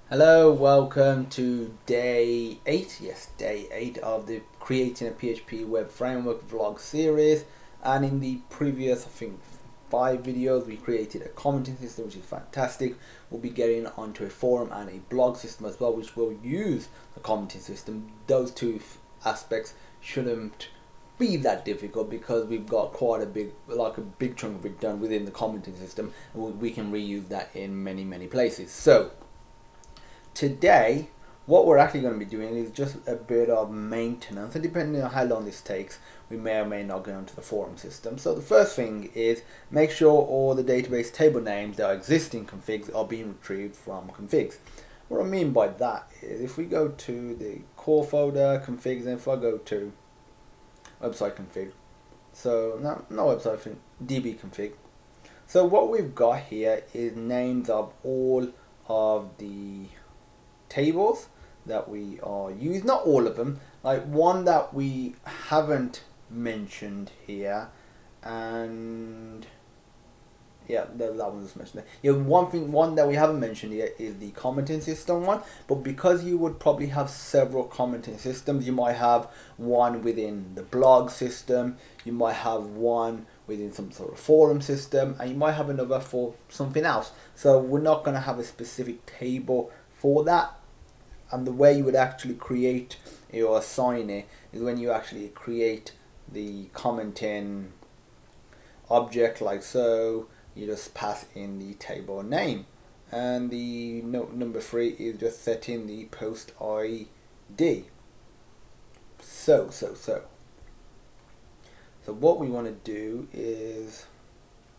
Hello, welcome to day 8, yes, day 8 of the Creating a PHP Web Framework vlog series. And in the previous, I think, 5 videos, we created a commenting system, which is fantastic. We'll be getting onto a forum and a blog system as well, which will use the commenting system. Those two aspects shouldn't be that difficult because we've got quite a big chunk of it done within the commenting system, and we can reuse that in many places. So today, what we're actually going to be doing is just a bit of maintenance, and depending on how long this takes, we may or may not go into the forum system. So the first thing is make sure all the database table names that are existing configs are being retrieved from configs. What I mean by that is if we go to the core folder, configs, and if I go to website config, so no website config, db config. So what we've got here is names of all of the tables that we are using, not all of them, like one that we haven't mentioned here, and yeah, that one was mentioned there. Yeah, one that we haven't mentioned here is the commenting system one, but because you would probably have several commenting systems, you might have one within the blog system, you might have one within some sort of forum system, and you might have another for something else. So we're not going to have a specific table for that. And the way you would actually create or assign it is when you actually create the commenting object, like so. You just pass in the table name, and the number 3 is just setting the post ID. So what we want to do is,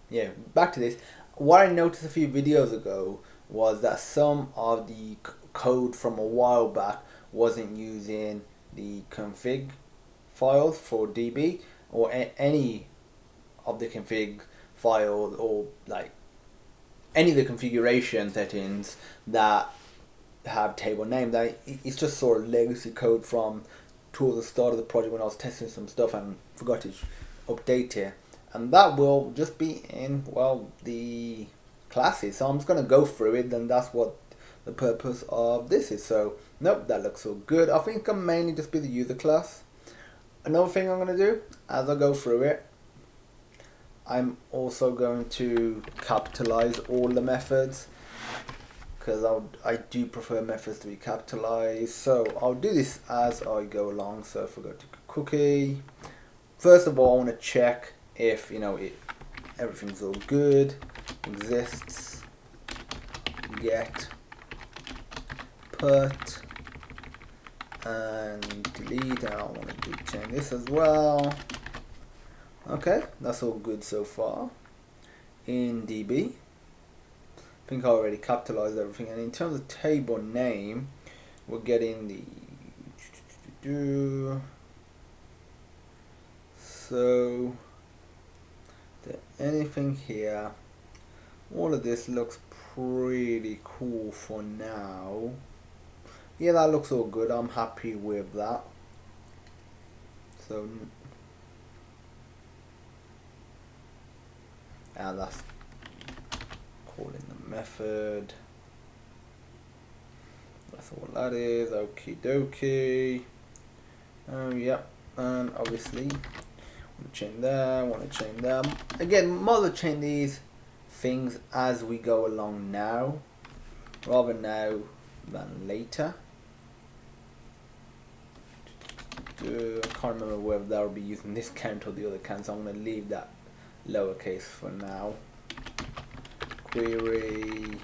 yeah, back to this. What I noticed a few videos ago was that some of the code from a while back wasn't using the config files for DB or any of the config files, or like any of the configuration settings that have table names. It's just sort of legacy code from towards the start of the project when I was testing some stuff and forgot to update here, and that will just be in, well, the classes. So I'm just going to go through it, and that's what the purpose of this is. So nope, that looks all good. I think I'm mainly just be the user class. Another thing I'm going to do as I go through it, I'm also going to capitalize all the methods, because I do prefer methods to be capitalized. So I'll do this as I go along. So if we go to cookie, first of all I want to check if everything's all good. Exists, get, put, and delete. And I want to change this as well. Okay, that's all good so far. In DB, I think I already capitalized everything. And in terms of table name, we're getting the so anything here. All of this looks pretty cool for now. Yeah, that looks all good. I'm happy with that. So and that's calling the method. That's all that is. Okie dokie. Yep. And obviously, want to change that. Want to change them again. Mother change these things as we go along now, rather now than later. I can't remember whether that will be using this count or the other count, so I'm going to leave that lowercase for now. Query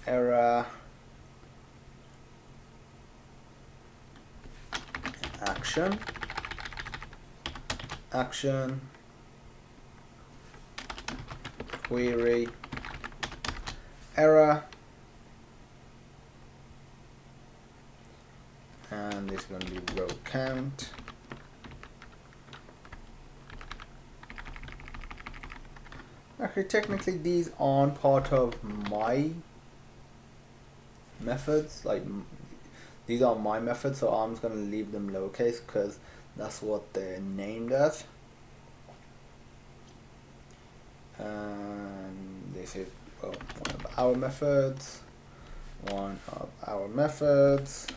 error action query error, and this is going to be row count. Okay, technically these aren't part of my methods, like these are my methods, so I'm just going to leave them lowercase because that's what they're named as. And this is, well, one of our methods. one of our methods.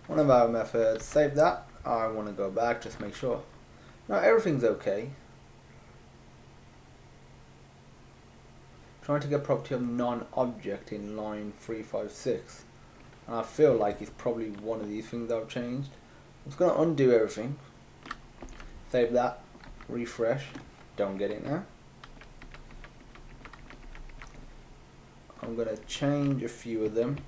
One of our methods, save that. I want to go back, just make sure. Now everything's okay. Trying to get property of non-object in line 356. And I feel like it's probably one of these things I've changed. I'm just going to undo everything. Save that. Refresh. Don't get it now. I'm going to change a few of them.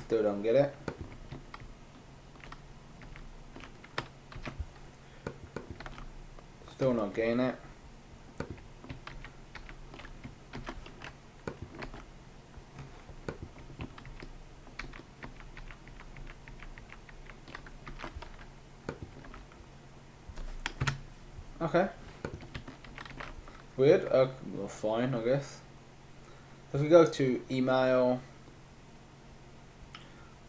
Still don't get it. Still not getting it. Okay. Weird. Well, fine, I guess. If we go to email,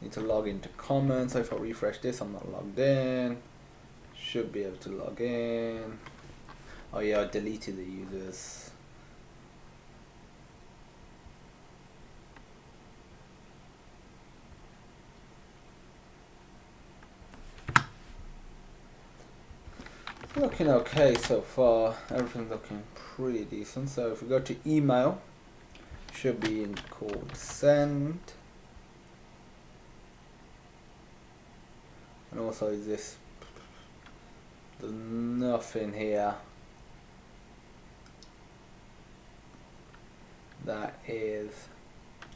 need to log into comments. So if I refresh this, I'm not logged in. Should be able to log in. Oh yeah, I deleted the users. Looking okay so far. Everything's looking pretty decent. So if we go to email, should be in called send. And also is this, there's nothing here that is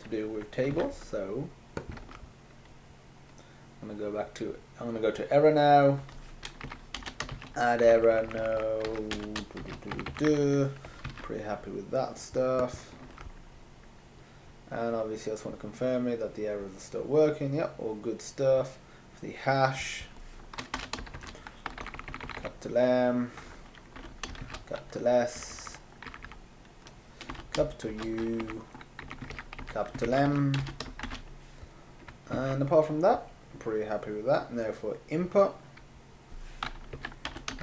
to do with tables. So I'm gonna go to error now. Add error, no. Pretty happy with that stuff. And obviously I just want to confirm it that the errors are still working. Yep, all good stuff. For the hash, capital M, capital S, capital U, capital M. And apart from that, I'm pretty happy with that. Now for input,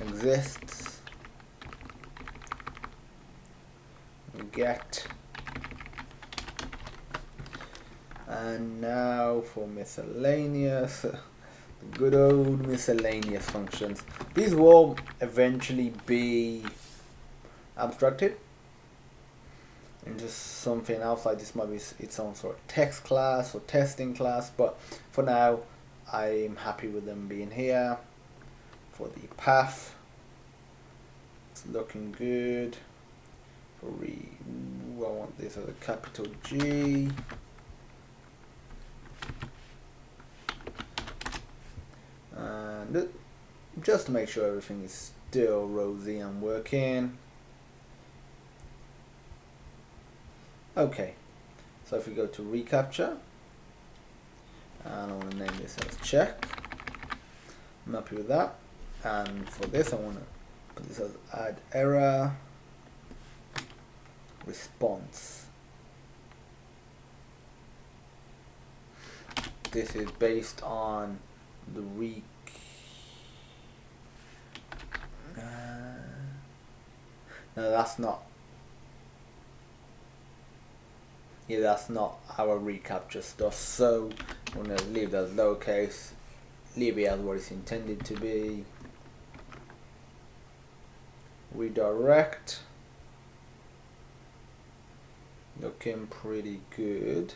exists, get, and now for miscellaneous, the good old miscellaneous functions. These will eventually be abstracted into something else, like this might be its own sort of text class or testing class, but for now I'm happy with them being here. For the path, it's looking good. For I want this as a capital G. And just to make sure everything is still rosy and working. Okay, so if we go to reCAPTCHA, and I want to name this as check. I'm happy with that. And for this, I want to put this as add error response. This is based on the no, that's not. Yeah, that's not our reCAPTCHA stuff. So I'm gonna leave that as lowercase. Leave it as what it's intended to be. Redirect. Looking pretty good.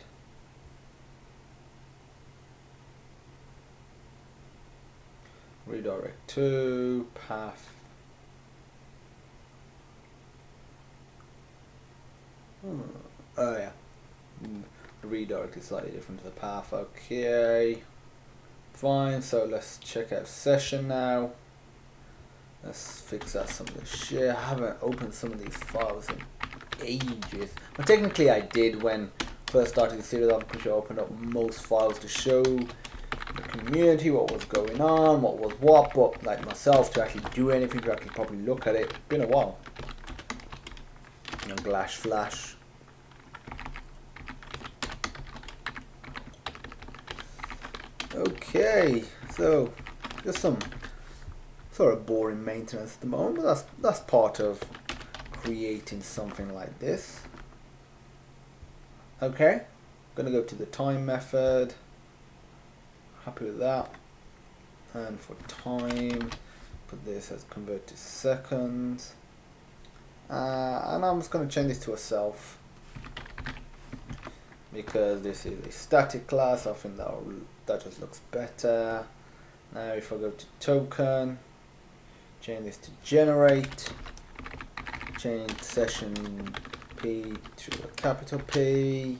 Redirect to path. Oh yeah. The redirect is slightly different to the path. Okay. Fine, so let's check out session now. Let's fix out some of the shit. I haven't opened some of these files in ages. Well, technically I did when first started the series. I'm pretty sure I opened up most files to show the community what was going on, what was what, but like myself to actually do anything, to actually probably look at it, it's been a while. You know, glash flash. Okay, so just some sort of boring maintenance at the moment, but that's part of creating something like this. Okay, I'm gonna go to the time method. Happy with that. And for time, put this as convert to seconds. And I'm just going to change this to a self, because this is a static class. I think that just looks better. Now if I go to token, change this to generate, change session P to a capital P.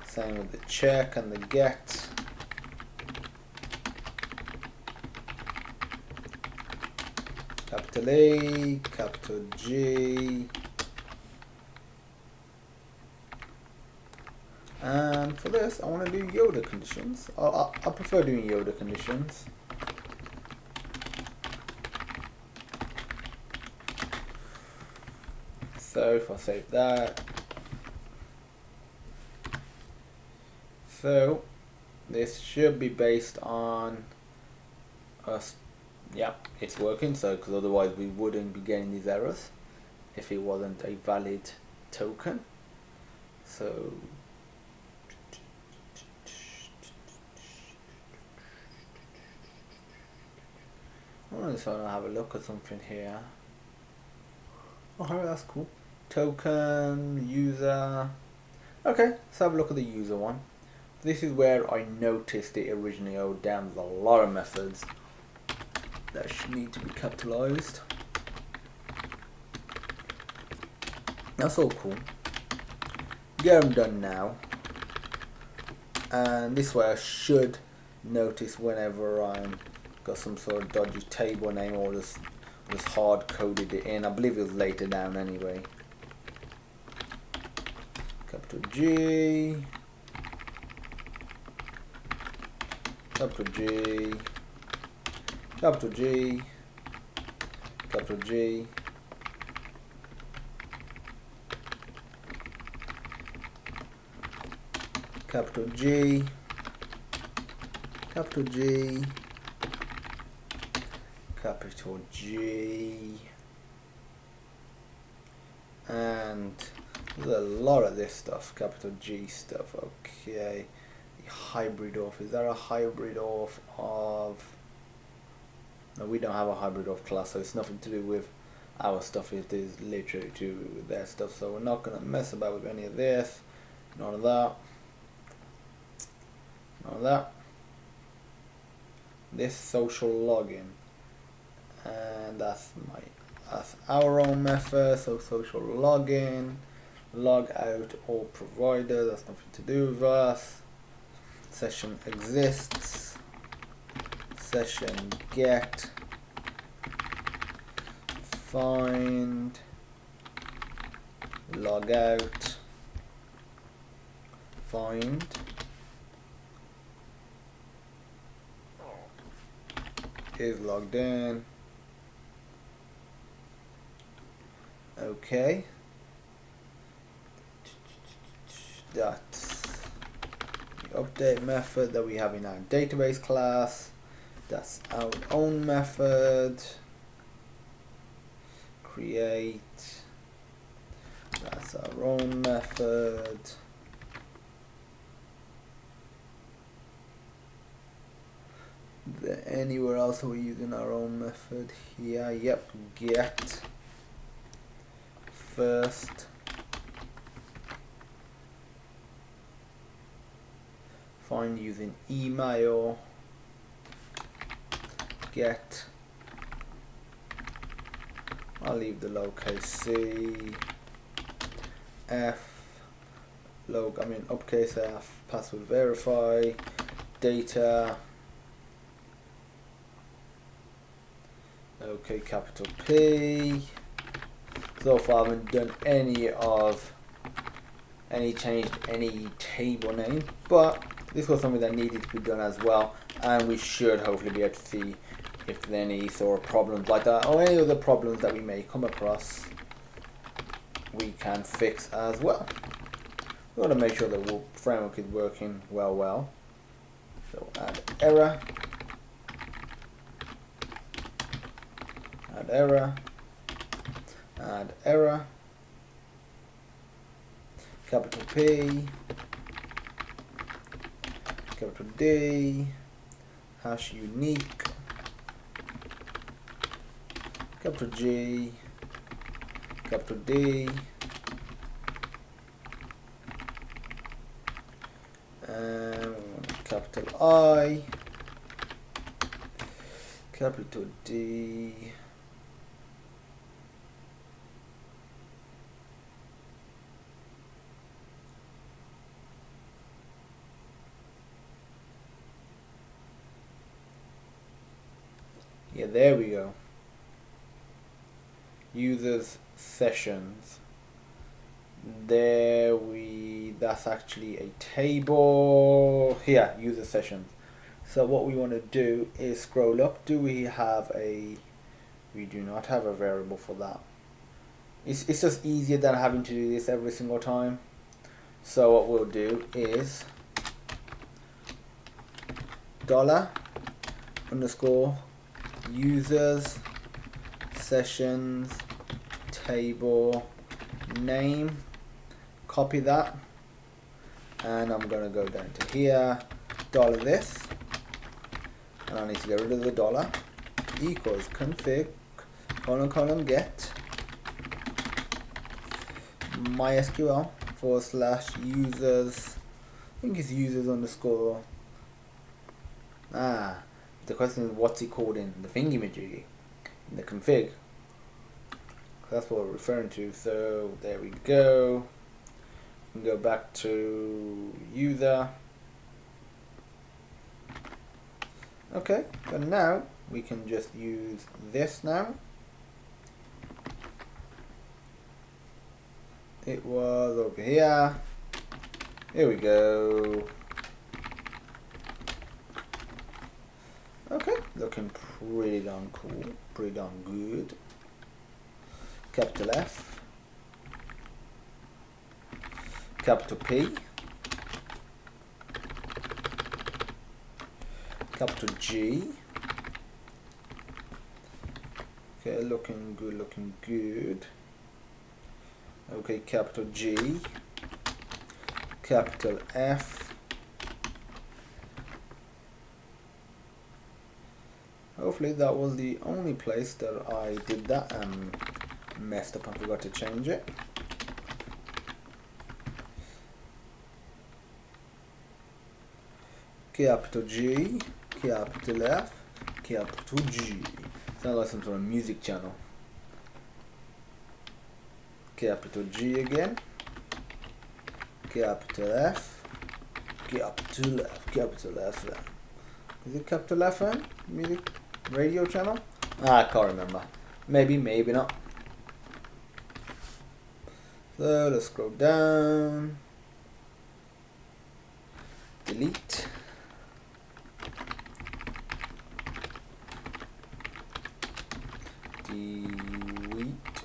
Same with the check and the get. Capital A, capital G. And for this, I want to do Yoda conditions. I prefer doing Yoda conditions. So if I save that. So this should be based on us. Yeah, it's working. So because otherwise we wouldn't be getting these errors if it wasn't a valid token. So I just want to have a look at something here. Oh, that's cool. Token, user. Okay, let's have a look at the user one. This is where I noticed it originally. Oh damn, there's a lot of methods that should need to be capitalized. That's all cool. Get them done now. And this way I should notice whenever I'm got some sort of dodgy table name or just hard coded it in. I believe it was later down anyway. Capital G, capital G, capital G, capital G, capital G, capital G, capital G, and there's a lot of this stuff, capital G stuff. Okay, the hybrid of, is there a hybrid of? No, we don't have a hybrid of class, so it's nothing to do with our stuff. It is literally to do with their stuff, so we're not going to mess about with any of this. None of that. None of that. This social login, and that's our own method. So social login, log out all providers, that's nothing to do with us. Session exists, session get, find, log out, find, is logged in. Okay, that's the update method that we have in our database class. That's our own method. Create, that's our own method. Anywhere else are we using our own method? Here, yep, get first, find using email, get, I'll leave the lowercase c, f, uppercase f, password verify, data, okay, capital P. So far I haven't done changed any table name, but this was something that needed to be done as well, and we should hopefully be able to see if there's any sort of problems like that or any other problems that we may come across we can fix as well. We want to make sure the framework is working well. So add error, add error, add error, capital P, capital D, hash unique, capital G, capital D, capital I, capital D, yeah, there we go. Users sessions. That's actually a table here, user sessions. So what we want to do is scroll up. We do not have a variable for that. It's just easier than having to do this every single time. So what we'll do is $_ users sessions table name, copy that, and I'm gonna go down to here, $this, and I need to get rid of the dollar, equals config ::get MySQL /users, I think it's users _ the question is what's it called in the thingamajiggy, in the config. That's what we're referring to. So there we go. We can go back to user. Okay, but now we can just use this now. It was over here. Here we go. Okay, looking pretty darn cool, pretty darn good. Capital F, capital P, capital G. Okay, looking good. Okay, capital G, capital F. Hopefully that was the only place that I did that and messed up and forgot to change it. Capital G, capital F, capital G. Sounds like some sort of music channel. Capital G again. Capital F, capital F, capital F. Is it capital FM? Music radio channel? I can't remember. Maybe not. So let's scroll down. Delete. Delete.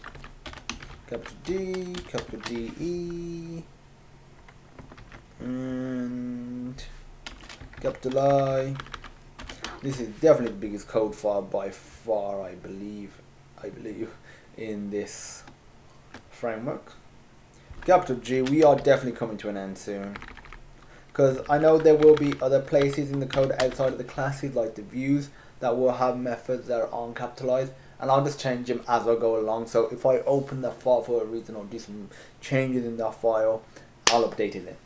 Capital D, capital DE, and capital I. This is definitely the biggest code file by far, I believe, in this framework. Capital G, we are definitely coming to an end soon. Because I know there will be other places in the code outside of the classes, like the views, that will have methods that are uncapitalized. And I'll just change them as I go along. So if I open that file for a reason or do some changes in that file, I'll update it then.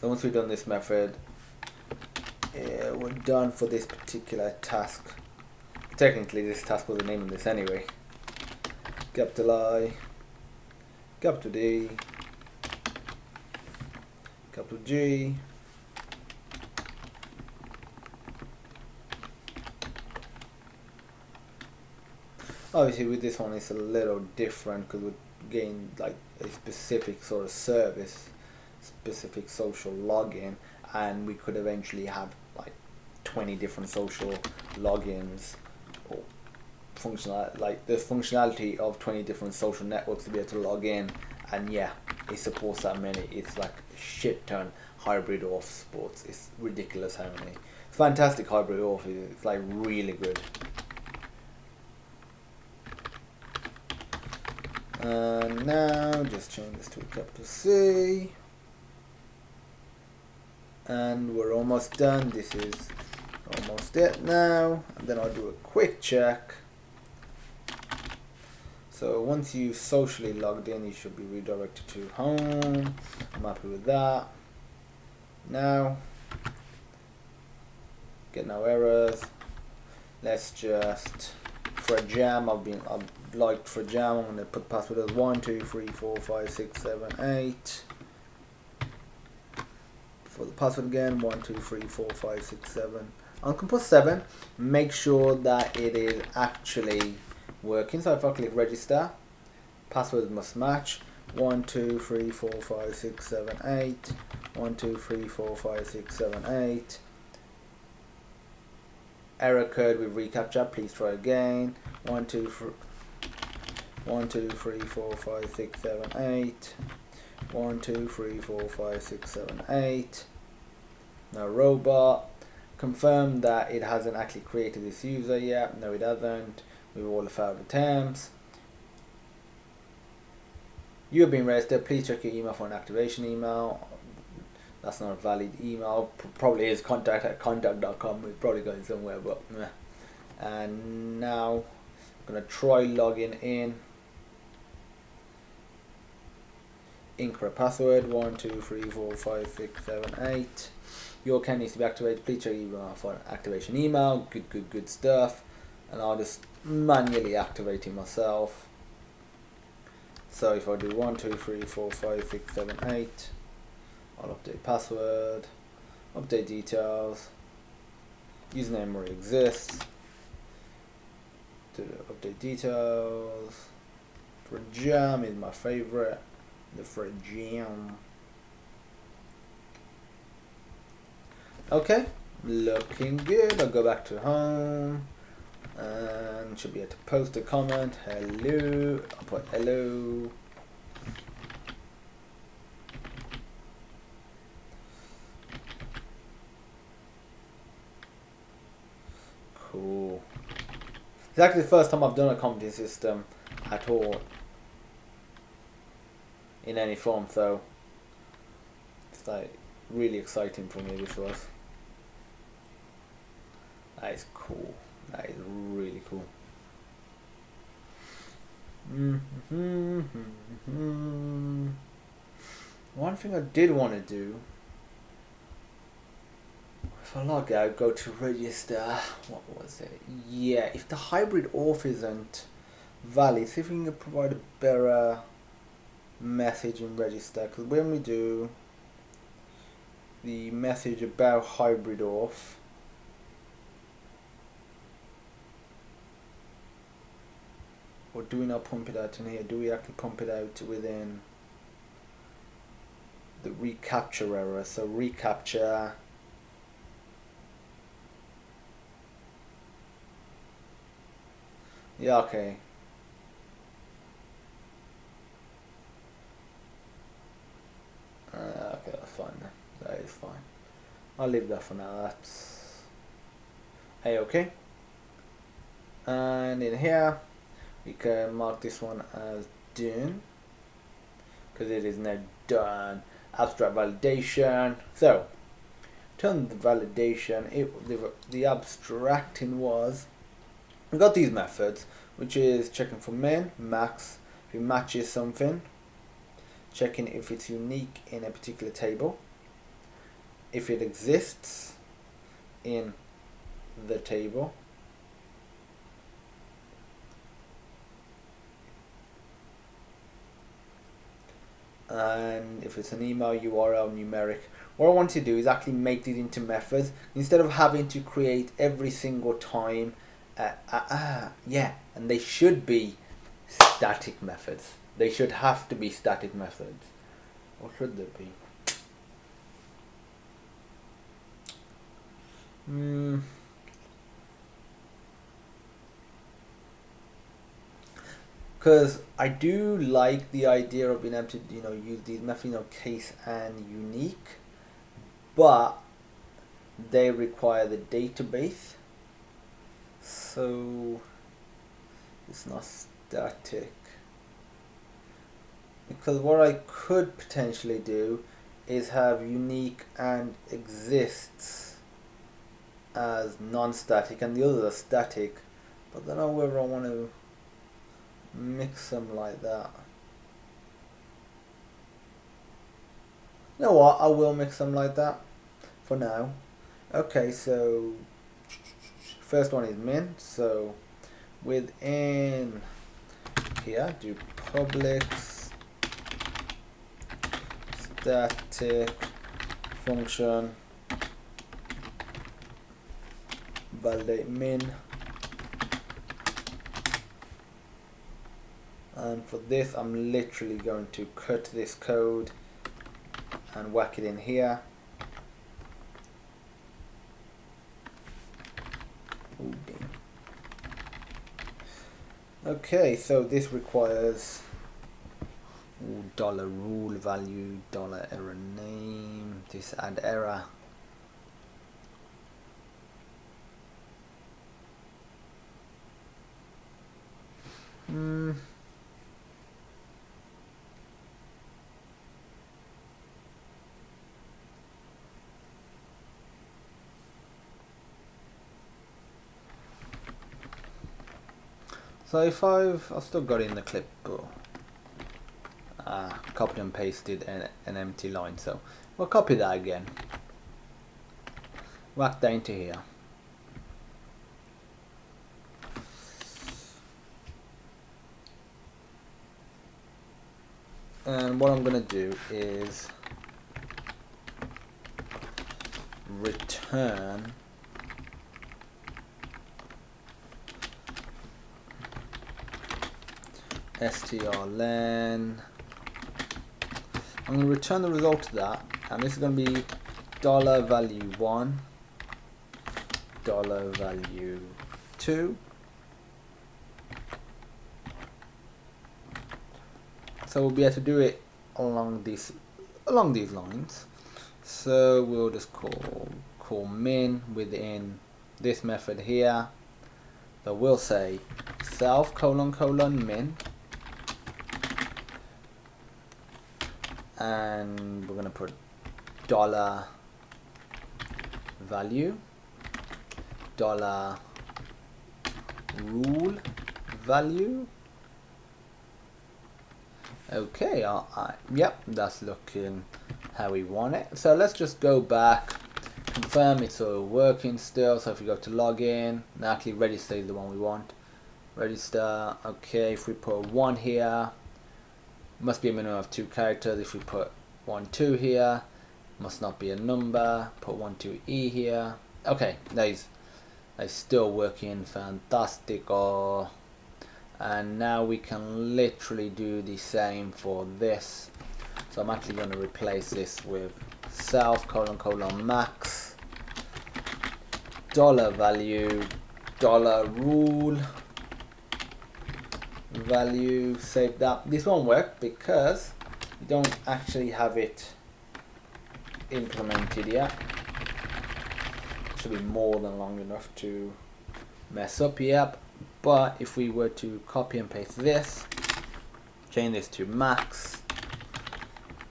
So once we've done this method, we're done for this particular task. Technically this task was the name of this anyway. Capital I, capital D, capital G, obviously with this one it's a little different because we're getting like a specific sort of service, specific social login, and we could eventually have like 20 different social logins, or functional, like the functionality of 20 different social networks to be able to log in. And yeah, it supports that many. It's like a shit ton hybrid auth supports. It's ridiculous how many. It's fantastic hybrid auth. It's like really good. And now just change this to a capital C. And we're almost done. This is almost it now. And then I'll do a quick check. So once you've socially logged in, you should be redirected to home. I'm happy with that. Now, get no errors. Let's just, for a jam, I've liked for jam, I'm gonna put password as 1 2 3 4 5 6 7 8. For the password again, 1 2 3 4 5 6 7. I can put 7. Make sure that it is actually working. So if I click register, passwords must match. 1 2 3 4 5 6 7 8. 1 2 3 4 5 6 7 8. Error code with reCAPTCHA. Please try again. 1 2 3 4 5 6 7 8. 1 2 3 4 5 6 7 8. Now robot. Confirm that it hasn't actually created this user yet. No, it hasn't. With all the failed attempts. You have been registered. Please check your email for an activation email. That's not a valid email. Probably is contact@contact.com. It's probably going somewhere, but meh. And now I'm gonna try logging in. Incorrect password. 1 2 3 4 5 6 7 8. Your account needs to be activated. Please check your email for an activation email. Good stuff. And I'll just manually activate it myself. So if I do 1 2 3 4 5 6 7 8, I'll update password, update details, username already exists, update details. For jam is my favorite, the for jam. Okay, looking good. I'll go back to home and should be able to post a comment. Hello, I'll put hello. Cool. It's actually the first time I've done a commenting system at all in any form, so it's like really exciting for me. This was. That is cool. That is really cool. One thing I did want to do, if I log out, go to register. What was it? Yeah, if the hybrid auth isn't valid, see if we can provide a better message in register. Because when we do the message about hybrid auth, or do we not pump it out in here? Do we actually pump it out within the reCAPTCHA error? So reCAPTCHA, yeah, okay. Okay, that's fine. That is fine. I'll leave that for now. That's A-okay. And in here, we can mark this one as done because it is now done. Abstract validation. So, turn the validation. The abstracting was, we got these methods, which is checking for min, max, if it matches something, checking if it's unique in a particular table, if it exists in the table, and if it's an email URL numeric. What I want to do is actually make these into methods instead of having to create every single time. Yeah, and they should be static methods. They should have to be static methods. Or should they be? because I do like the idea of being able to, you know, use these methods, you know, case and unique, but they require the database, so it's not static. Because what I could potentially do is have unique and exists as non-static and the others are static, but I don't know whether I want to mix them like that. You know what, I will mix them like that for now. Okay, so first one is min, so within here do public static function validate min, and for this I'm literally going to cut this code and whack it in here. Ooh, damn. Okay, so this requires dollar rule value, dollar error name, this add error. So if I've still got it in the clipboard, copied and pasted an empty line, so we'll copy that again, whack that into here. And what I'm going to do is return strlen. I'm going to return the result of that, and this is going to be dollar value 1, dollar value 2. So we'll be able to do it along these lines. So we'll just call min within this method here. So we'll say self : min, and we're going to put dollar value, dollar rule value. Okay, yep, that's looking how we want it. So let's just go back, confirm it's all working still. So if we go to login, now actually register is the one we want. Register, okay, if we put 1 here, must be a minimum of 2 characters. If we put 1, 2 here, must not be a number. Put 1, 2, E here. Okay, that's still working fantastic. And now we can literally do the same for this. So I'm actually going to replace this with self : max, dollar value, dollar rule value. Save that. This won't work because we don't actually have it implemented yet. Should be more than long enough to mess up. Yep. But if we were to copy and paste this, change this to max,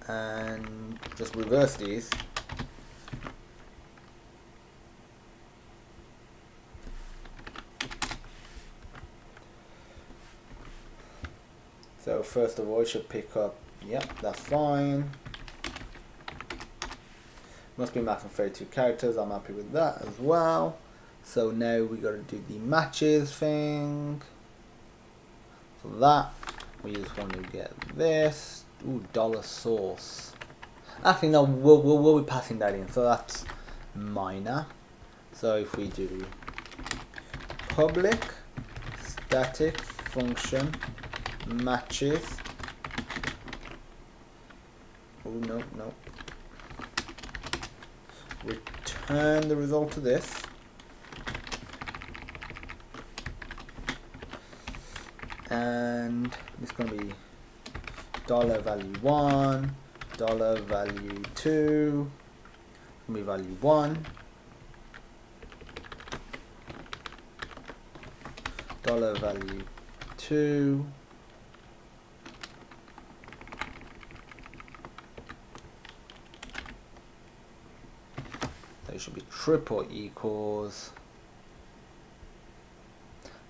and just reverse these, so first of all it should pick up, yep, that's fine. Must be max of 32 characters, I'm happy with that as well. So now we got to do the matches thing. For that, we just want to get this. Ooh, dollar source. Actually, no, we'll be passing that in. So that's minor. So if we do public static function matches. Oh no. Return the result of this. and it's going to be dollar value 1, dollar value 2, going to be value 1, dollar value 2, so it should be triple equals,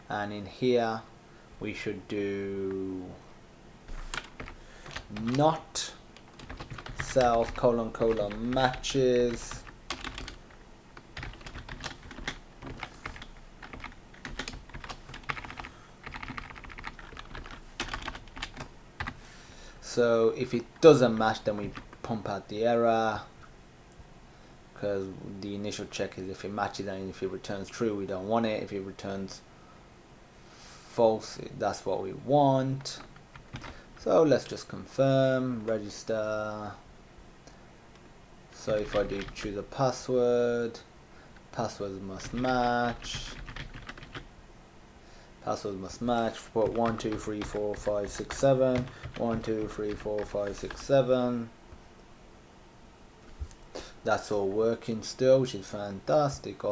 and in here we should do not self : matches so if it doesn't match, then we pump out the error, because the initial check is if it matches, and if it returns true we don't want it. If it returns false, that's what we want. So let's just confirm, register. So if I do choose a password, passwords must match. Passwords must match. Put 1 2 3 4 5 6 7. 1 2 3 4 5 6 7. That's all working still, which is fantastic.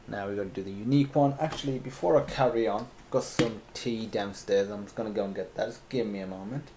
Now we got to do the unique one. Actually, before I carry on, got some tea downstairs. I'm just gonna go and get that. Just give me a moment.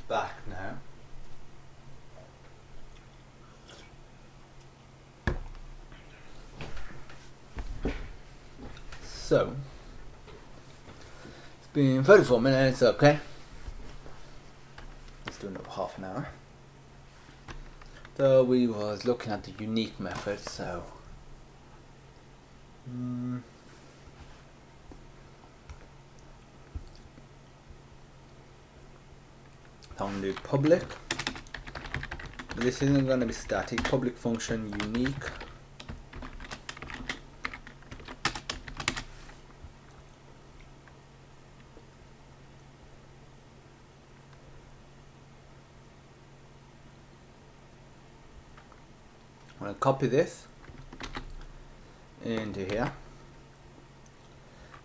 Back now. So it's been 34 minutes. Okay, let's do another half an hour. So we was looking at the unique method, so I'm going to do public. This isn't going to be static. Public function unique. I'm going to copy this into here,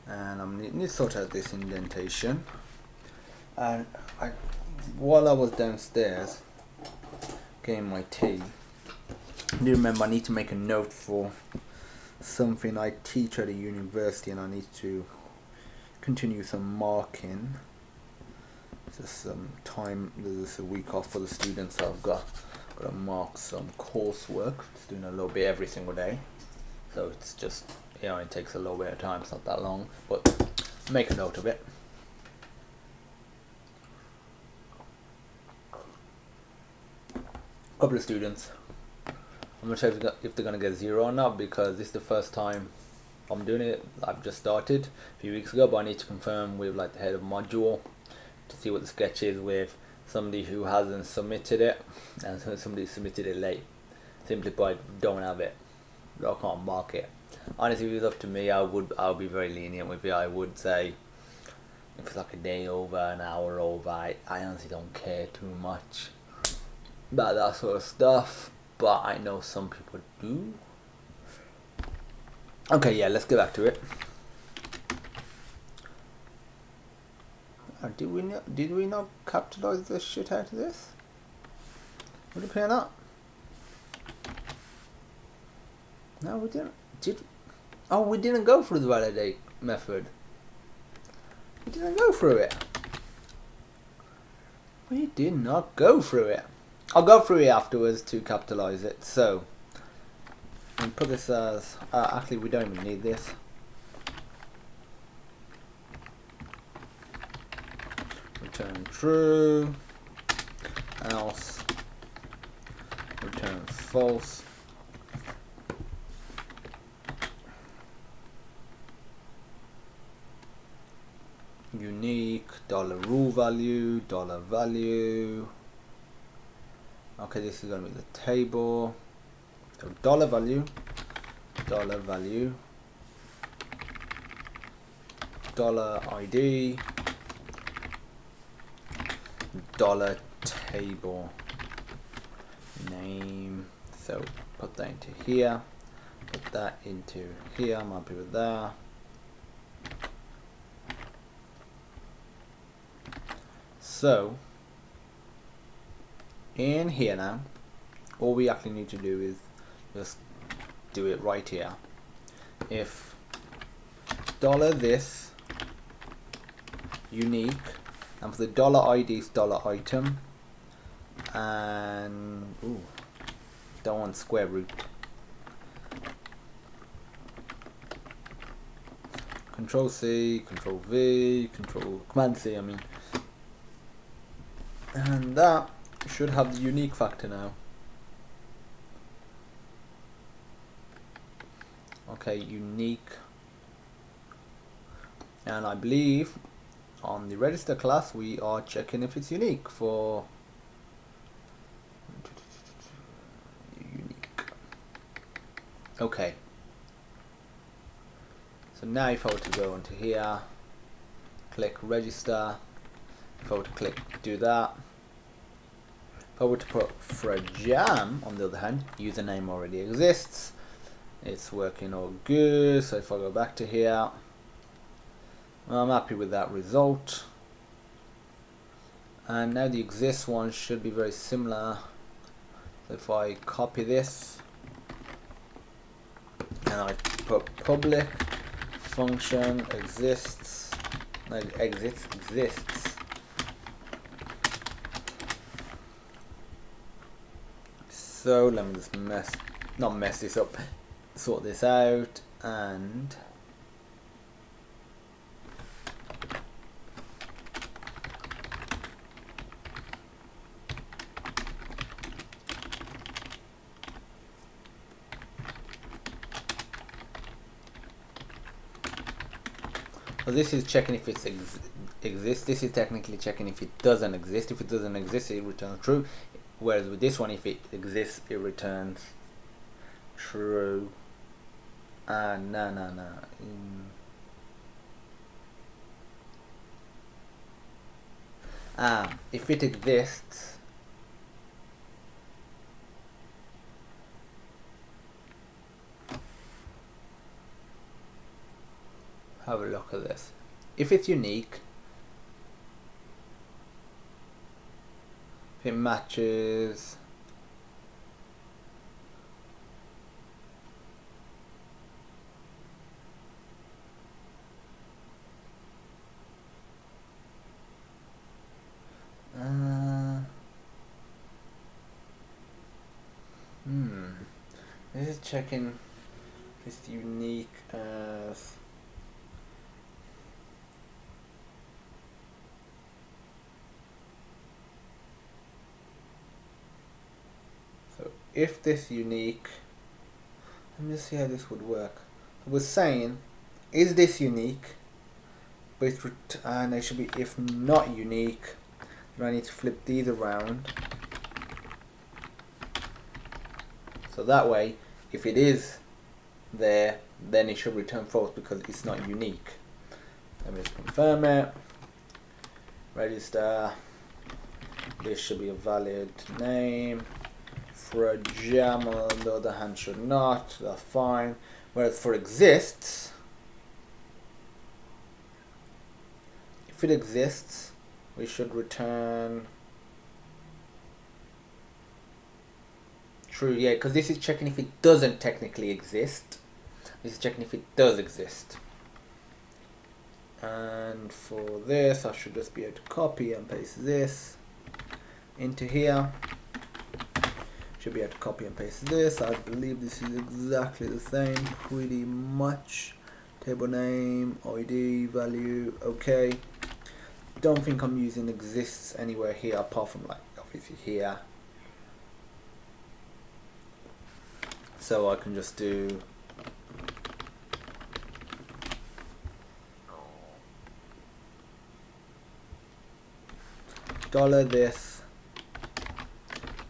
and I'm need to sort out this indentation. And while I was downstairs getting my tea, I do remember I need to make a note for something I teach at a university, and I need to continue some marking. Just some time, there's a week off for the students, so I've got to mark some coursework. Just doing a little bit every single day, so it's just, you know, it takes a little bit of time. It's not that long, but make a note of it. Couple of students, I'm not sure if they're gonna get 0 or not, because this is the first time I'm doing it. I've just started a few weeks ago, but I need to confirm with like the head of module to see what the sketch is with somebody who hasn't submitted it, and somebody submitted it late. Simply put, don't have it, I can't mark it. Honestly, if it was up to me, I'll be very lenient with it. I would say if it's like a day over, an hour over, I honestly don't care too much about that sort of stuff, but I know some people do. Okay, yeah, let's get back to it. Did we not capitalize the shit out of this? Would it appear not? No, we didn't. Oh, we didn't go through the validate method. We didn't go through it. We did not go through it. I'll go through it afterwards to capitalize it. So, and put this as, actually we don't even need this. Return true, else return false. Unique, $rule value, $value. Okay, this is going to be the table. So $value, $value, $ID, $table name. So put that into here, put that into here. I'm happy with that. So in here now, all we actually need to do is just do it right here. If $this unique, and for the $ID is $item, and don't want square root. Control C, Control V, Command C, I mean. And that should have the unique factor now. Okay, unique. And I believe on the register class we are checking if it's unique for unique. Okay. So now if I were to go into here, click register, if I were to click do that, if I were to put Frejam on the other hand, username already exists, it's working all good. So if I go back to here, I'm happy with that result. And now the exists one should be very similar. So if I copy this and I put public function exists, like exists. So let me just not mess this up, sort this out, and So this is checking if it exists. This is technically checking if it doesn't exist. If it doesn't exist, it returns true. Whereas with this one, if it exists, it returns true. No. If it exists, have a look at this. If it's unique, if it matches, this is checking if it's unique as so. If this unique, let me see how this would work. We're saying, is this unique? But and it should be if not unique. Then I need to flip these around. So that way, if it is there, then it should return false because it's not unique. Let me just confirm it. Register. This should be a valid name. For a gem, on the other hand, should not. That's fine. Whereas for exists, if it exists, we should return true. Yeah, because this is checking if it doesn't technically exist. This is checking if it does exist. And for this, I should just be able to copy and paste this into here. Should be able to copy and paste this. I believe this is exactly the same, pretty much. Table name, ID, value, okay. Don't think I'm using exists anywhere here apart from like obviously here. So I can just do $this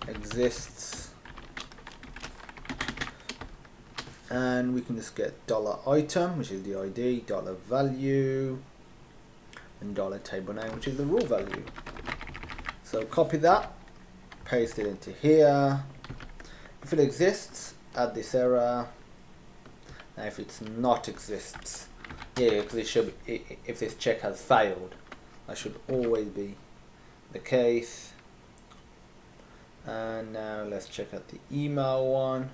exists, and we can just get $item, which is the ID, $value, and $table name, which is the raw value. So copy that, paste it into here. If it exists, add this error. Now if it's not exists, yeah, because it should be, if this check has failed, that should always be the case. And now let's check out the email one.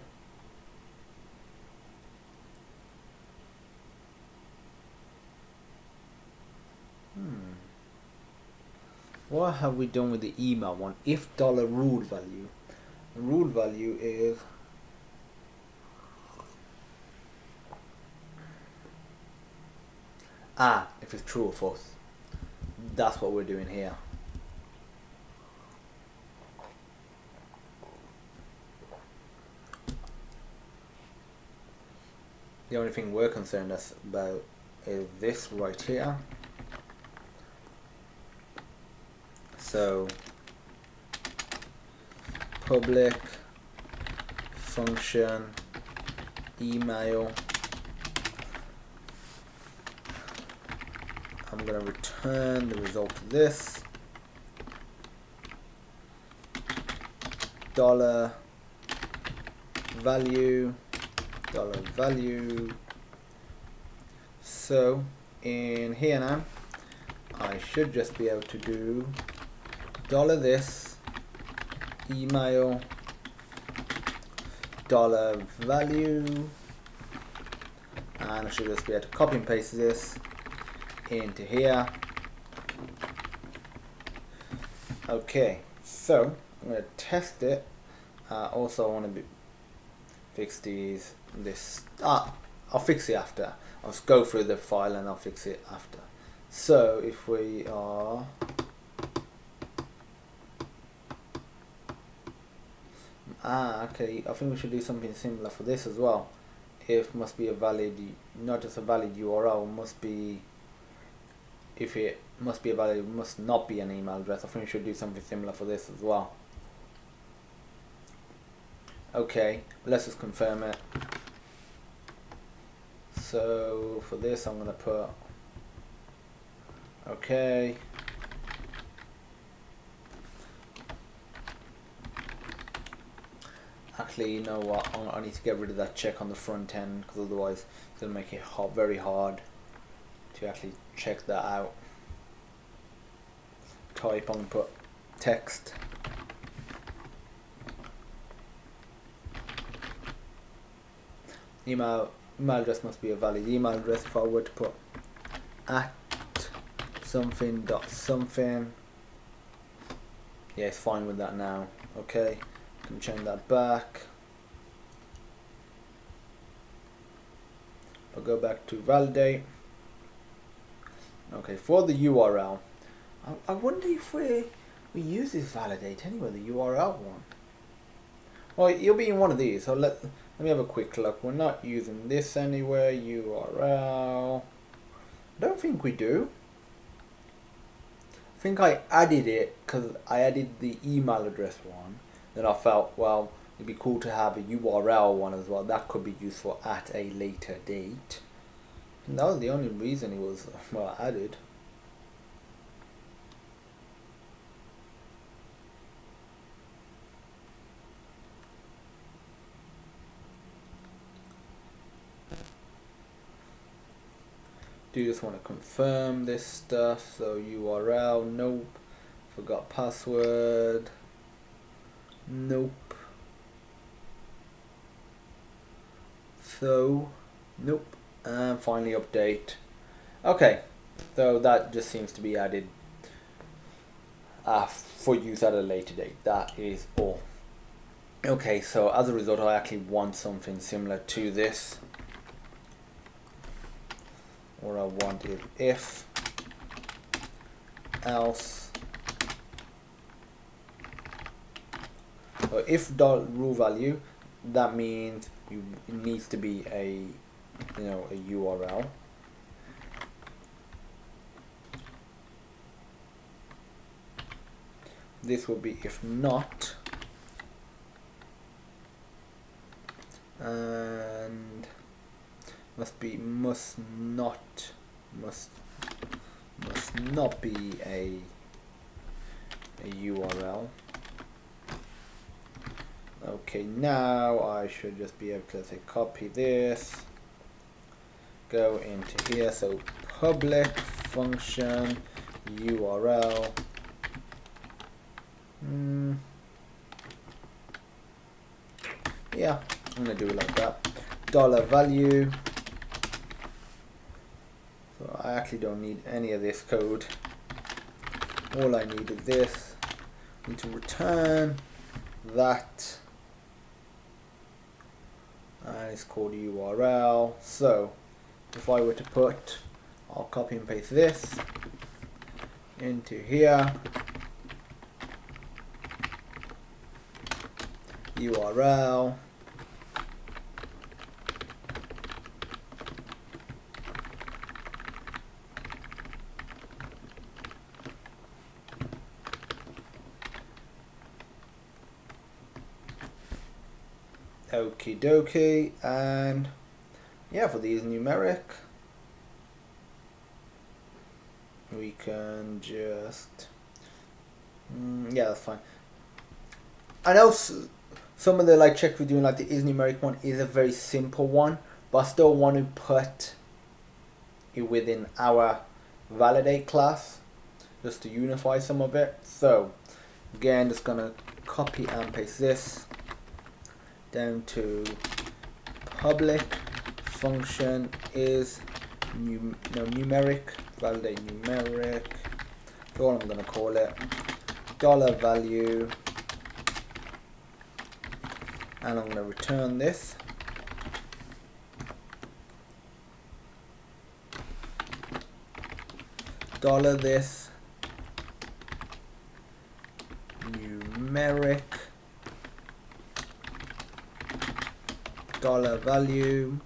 What have we done with the email one? If $rule value, the rule value is if it's true or false. That's what we're doing here. The only thing we're concerned about is this right here. So public function email. I'm going to return the result of this. $value. So in here now, I should just be able to do $this email $value, and I should just be able to copy and paste this into here. Okay, so I'm going to test it. Also, I want to fix this. I'll fix it after. I'll just go through the file and I'll fix it after. So if we are okay, I think we should do something similar for this as well. If must be a valid, not just a valid URL, must be if it must be a valid, it must not be an email address. I think we should do something similar for this as well. Okay, let's just confirm it. So for this I'm going to put okay. Actually, you know what, I need to get rid of that check on the front end, because otherwise it's going to make it very hard to actually check that out. Type, I'm going to put text. Email address must be a valid email address. If I were to put at something dot something, yeah, it's fine with that now. Okay, can change that back. I'll go back to validate. Okay, for the URL, I wonder if we use this validate anyway, the URL one. Well, you'll be in one of these, so let me have a quick look. We're not using this anywhere. URL, I don't think we do. I think I added it because I added the email address one. Then I felt, well, it'd be cool to have a URL one as well. That could be useful at a later date. And that was the only reason it was, well, added. Do just want to confirm this stuff. So URL, nope. Forgot password, nope. So, nope. And finally update. Okay, so that just seems to be added for use at a later date. That is all. Okay, so as a result, I actually want something similar to this. Or I want it if, else. So if rule value, that means it needs to be a a URL. This will be if not, and must not be a URL. Okay, now I should just be able to say copy this, go into here, so public function URL. Yeah, I'm gonna do it like that. $value. So I actually don't need any of this code. All I need is this. I need to return that. And it's called URL. So if I were to put, I'll copy and paste this into here. URL. Okie dokie, and yeah, for these numeric, we can just yeah, that's fine. I know some of the checks we're doing, like the is numeric one, is a very simple one, but I still want to put it within our validate class just to unify some of it. So again, just gonna copy and paste this down to public function is numeric, validate numeric. That's all I'm gonna call it. $value, and I'm gonna return this. $this numeric $value,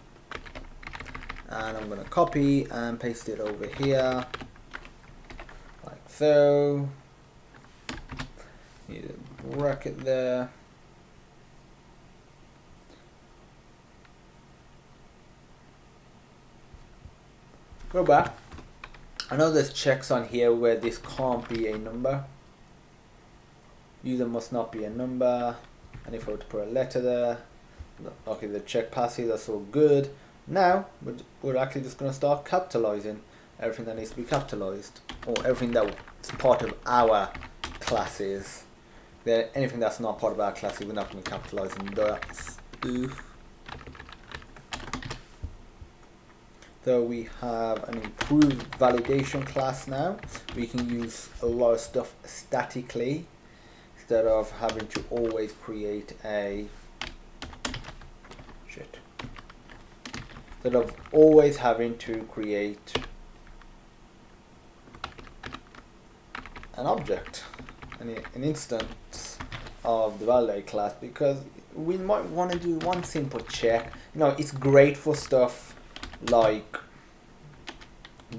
and I'm going to copy and paste it over here. so. Need a bracket there. Go back. I know there's checks on here where this can't be a number. User must not be a number. And if I were to put a letter there, okay, the check passes, that's all good. Now we're actually just going to start capitalizing everything that needs to be capitalized, or everything that's part of our classes. Then anything that's not part of our classes, we're not going to be capitalizing. That's oof. So we have an improved validation class now. We can use a lot of stuff statically instead of having to always create a instead of always having to create an object, an instance of the validate class, because we might want to do one simple check. You know, it's great for stuff like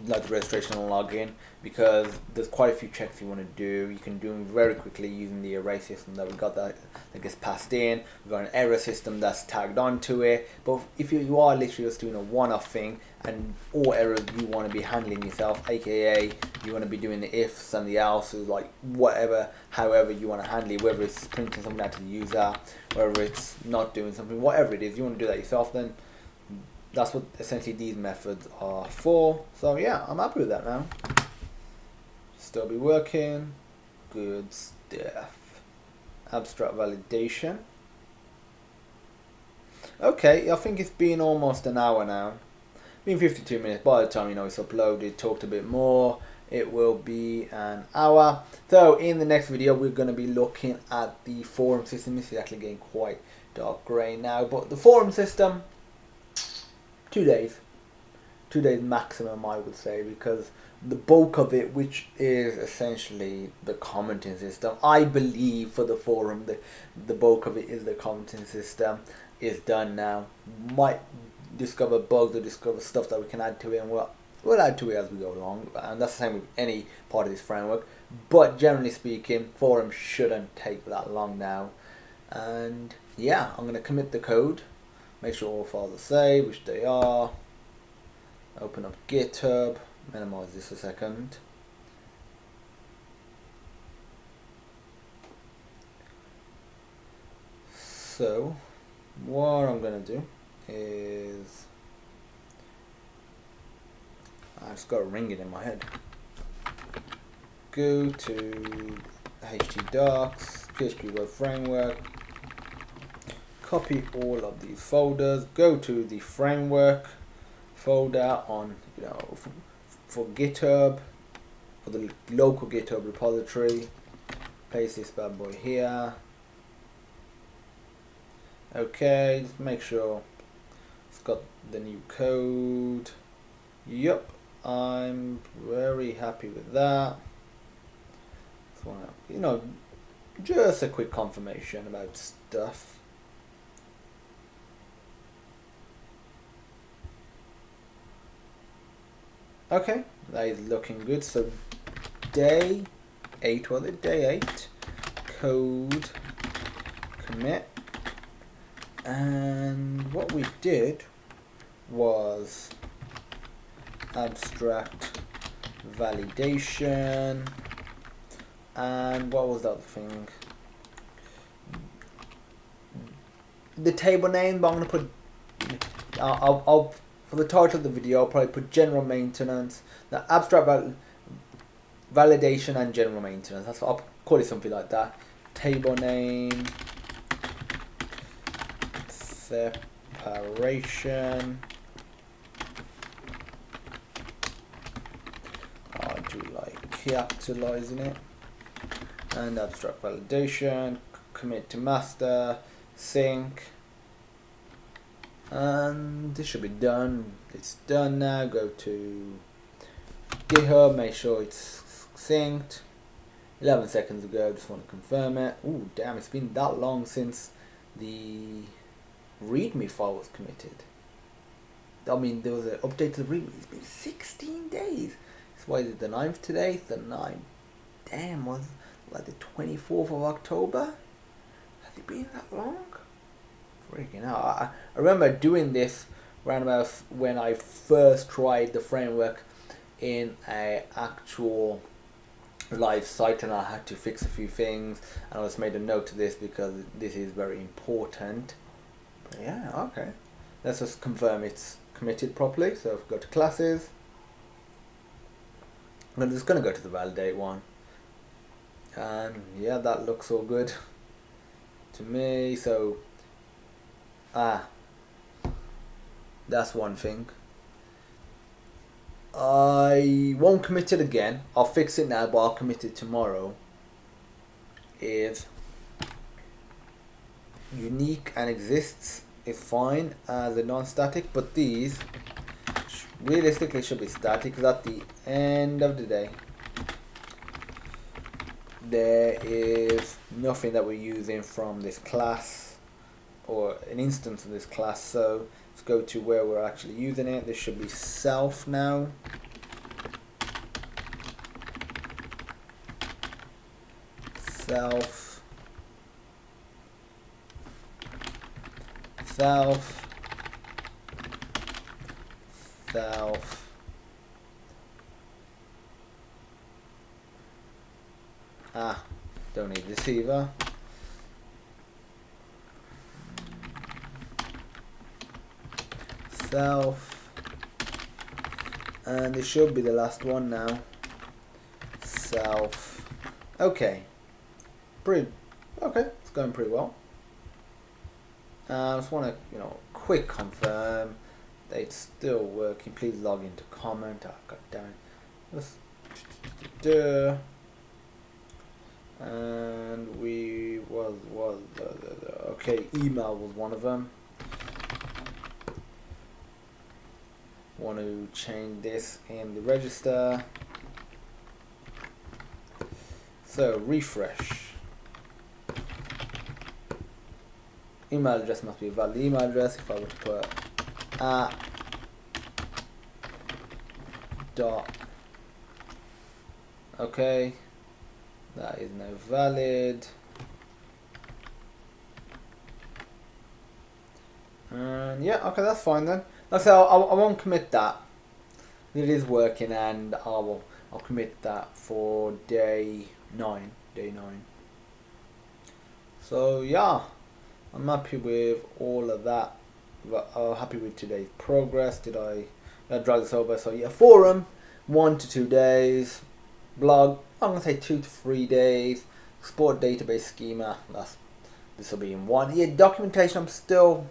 the registration and login, because there's quite a few checks you want to do. You can do them very quickly using the array system that we got that gets passed in. We've got an error system that's tagged onto it. But if you are literally just doing a one-off thing, and all errors you want to be handling yourself, aka you want to be doing the ifs and the else's, like whatever, however you want to handle it, whether it's printing something out to the user, whether it's not doing something, whatever it is, you want to do that yourself, then that's what essentially these methods are for. So yeah, I'm happy with that now. Still be working. Good stuff. Abstract validation. Okay, I think it's been almost an hour now. Been 52 minutes. By the time it's uploaded, talked a bit more, it will be an hour. So in the next video, we're going to be looking at the forum system. This is actually getting quite dark grey now, but the forum system, 2 days. 2 days maximum, I would say, because the bulk of it, which is essentially the commenting system, I believe for the forum, the bulk of it is the commenting system, is done now. Might discover bugs or discover stuff that we can add to it, and we'll add to it as we go along, and that's the same with any part of this framework. But generally speaking, forum shouldn't take that long now. And yeah, I'm going to commit the code, make sure all files are saved, which they are. Open up GitHub, minimize this a second. So what I'm going to do is, I've just got a ringing in my head. Go to htdocs, PHP web framework, copy all of these folders, go to the framework folder on, for GitHub, for the local GitHub repository, paste this bad boy here. Okay, just make sure it's got the new code. Yep, I'm very happy with that. So, just a quick confirmation about stuff. Okay, that is looking good. So day 8, was it? Day 8, code commit. And what we did was abstract validation, and what was the other thing? The table name, but I'm going to put, I'll for the title of the video, I'll probably put general maintenance, the abstract validation and general maintenance. That's what I'll call it, something like that. Table name, separation. I do like capitalizing it. And abstract validation, commit to master, sync. And this should be done. It's done now. Go to GitHub, make sure it's synced. 11 seconds ago, just want to confirm it. Ooh, damn, it's been that long since the README file was committed. I mean, there was an update to the README. It's been 16 days. So why is it the 9th today? It's the 9th. damn, was like the 24th of October? Has it been that long? Freaking hell. I remember doing this around about when I first tried the framework in a actual live site, and I had to fix a few things, and I just made a note of this because this is very important. But yeah, okay. Let's just confirm it's committed properly. So if we go to classes, I'm just going to go to the validate one. And yeah, that looks all good to me. So, that's one thing. I won't commit it again. I'll fix it now, but I'll commit it tomorrow. Is unique and exists is fine as a non-static, but these realistically should be static, because at the end of the day there is nothing that we're using from this class or an instance of this class. So let's go to where we're actually using it. This should be self now. Self. Don't need this either. Self. And it should be the last one now. Self. Okay. Okay, it's going pretty well. I just want to, quick confirm that it's still working. Please log into comment. God damn it. And we okay, email was one of them. Want to change this in the register. So refresh. Email address must be a valid email address. If I were to put dot, okay, that is now valid. And yeah, okay, that's fine then. So I won't commit that. It is working, and I'll commit that for day 9. So yeah, I'm happy with all of that. But happy with today's progress. Did I drag this over? So yeah, forum 1 to 2 days. Blog, I'm gonna say 2 to 3 days. Export database schema. This will be in 1. Yeah, documentation. I'm still.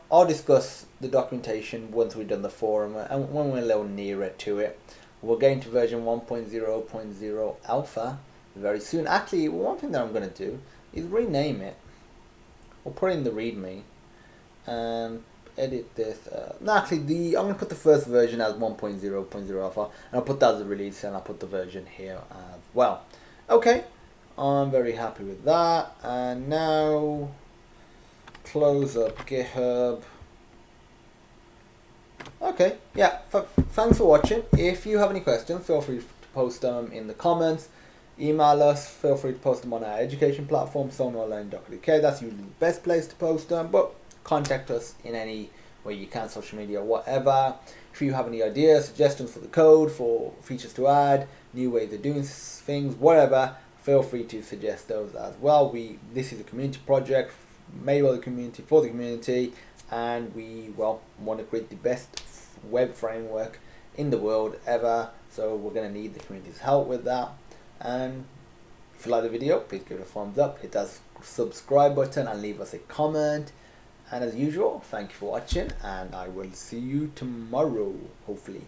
I'll discuss the documentation once we've done the forum and when we're a little nearer to it. We're going to version 1.0.0 alpha very soon. Actually, one thing that I'm going to do is rename it. We'll put in the README and edit this. I'm going to put the first version as 1.0.0 alpha, and I'll put that as a release, and I'll put the version here as well. Okay, I'm very happy with that. And now close up GitHub. Okay, yeah, thanks for watching. If you have any questions, feel free to post them in the comments. Email us, feel free to post them on our education platform, sononline.uk. That's usually the best place to post them, but contact us in any way you can, social media, whatever. If you have any ideas, suggestions for the code, for features to add, new ways of doing things, whatever, feel free to suggest those as well. This is a community project made by the community for the community, and we want to create the best web framework in the world ever. So we're going to need the community's help with that. And if you like the video, please give it a thumbs up, hit that subscribe button, and leave us a comment. And as usual, thank you for watching, and I will see you tomorrow, hopefully.